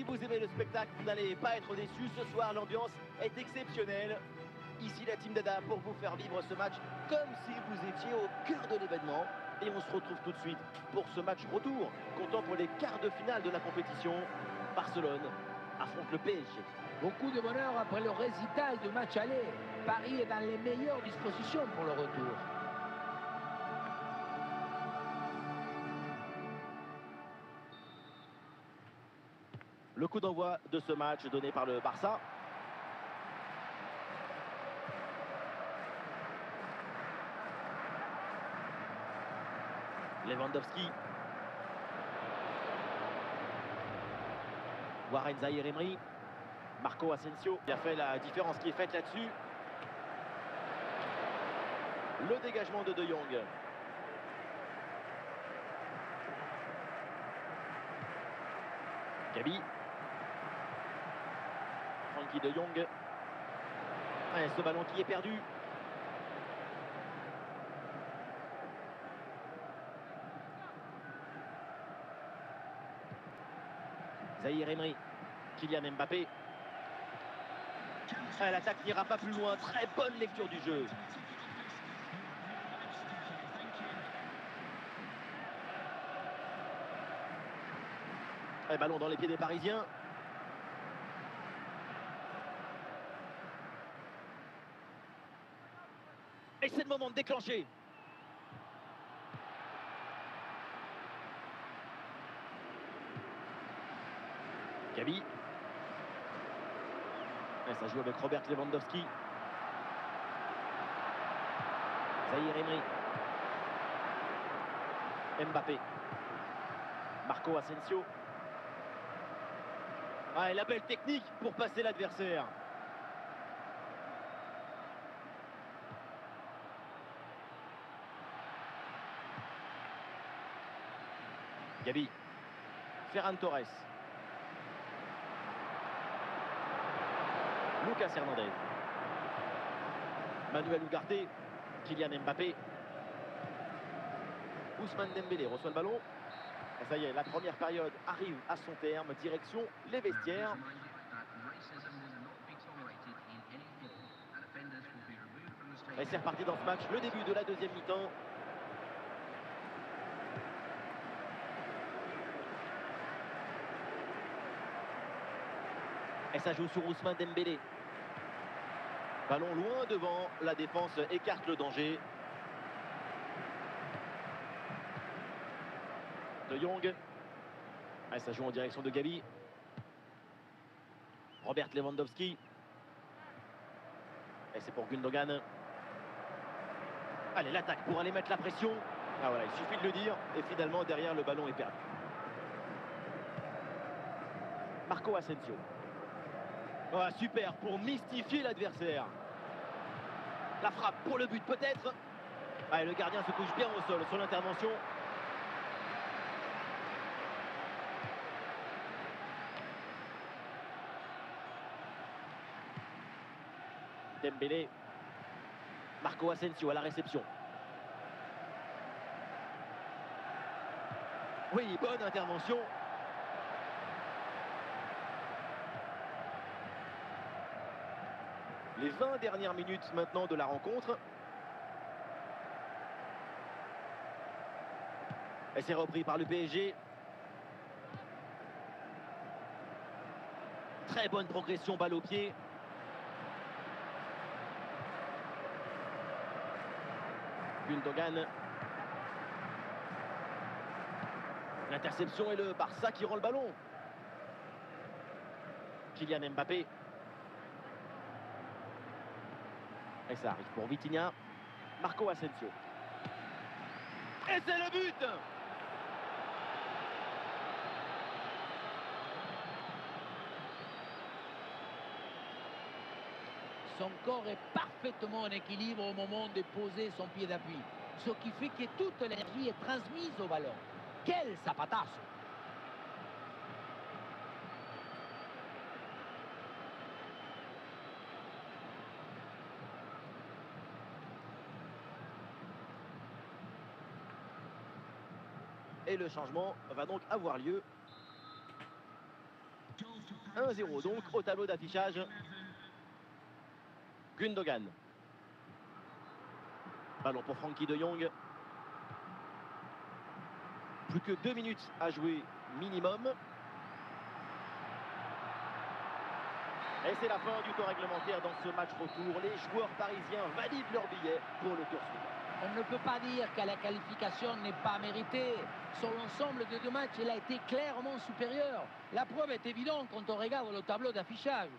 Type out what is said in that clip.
Si vous aimez le spectacle, vous n'allez pas être déçus. Ce soir, l'ambiance est exceptionnelle. Ici, la Team Dada pour vous faire vivre ce match comme si vous étiez au cœur de l'événement. Et on se retrouve tout de suite pour ce match retour, comptant pour les quarts de finale de la compétition. Barcelone affronte le PSG. Beaucoup de bonheur après le résultat du match aller. Paris est dans les meilleures dispositions pour le retour. Le coup d'envoi de ce match donné par le Barça. Lewandowski. Warren Zaïre-Emery. Marco Asensio qui a fait la différence qui est faite là-dessus. Le dégagement de De Jong. Gabi. Frankie De Jong. Et ce ballon qui est perdu. Zaïre-Emery. Kylian Mbappé. L'attaque n'ira pas plus loin. Très bonne lecture du jeu. Et ballon dans les pieds des Parisiens. Et c'est le moment de déclencher. Gabi. Et ça joue avec Robert Lewandowski. Zaïre-Emery. Mbappé. Marco Asensio. Et la belle technique pour passer l'adversaire. Gabi. Ferran Torres. Lucas Hernandez. Manuel Ugarte. Kylian Mbappé. Ousmane Dembélé reçoit le ballon. Et ça y est, la première période arrive à son terme. Direction les vestiaires. Et c'est reparti dans ce match. Le début de la deuxième mi-temps. Et ça joue sur Ousmane Dembélé. Ballon loin devant, la défense écarte le danger. De Jong. Et ça joue en direction de Gabi. Robert Lewandowski. Et c'est pour Gundogan. Allez, l'attaque pour aller mettre la pression. Ah voilà, il suffit de le dire. Et finalement, derrière, le ballon est perdu. Marco Asensio. Oh, super pour mystifier l'adversaire. La frappe pour le but peut-être. Et le gardien se couche bien au sol sur l'intervention. Dembélé. Marco Asensio à la réception. Oui, bonne intervention. Les 20 dernières minutes maintenant de la rencontre. Et c'est repris par le PSG. Très bonne progression, balle au pied. Gundogan. L'interception et le Barça qui rend le ballon. Kylian Mbappé. Et ça arrive pour Vitinha. Marco Asensio. Et c'est le but! Son corps est parfaitement en équilibre au moment de poser son pied d'appui. Ce qui fait que toute l'énergie est transmise au ballon. Quel zapatazo! Et le changement va donc avoir lieu. 1-0 donc au tableau d'affichage. Gundogan. Ballon pour Frenkie de Jong. Plus que 2 minutes à jouer minimum. Et c'est la fin du temps réglementaire dans ce match retour. Les joueurs parisiens valident leur billet pour le tour suivant. On ne peut pas dire que la qualification n'est pas méritée. Sur l'ensemble des deux matchs, il a été clairement supérieur. La preuve est évidente quand on regarde le tableau d'affichage.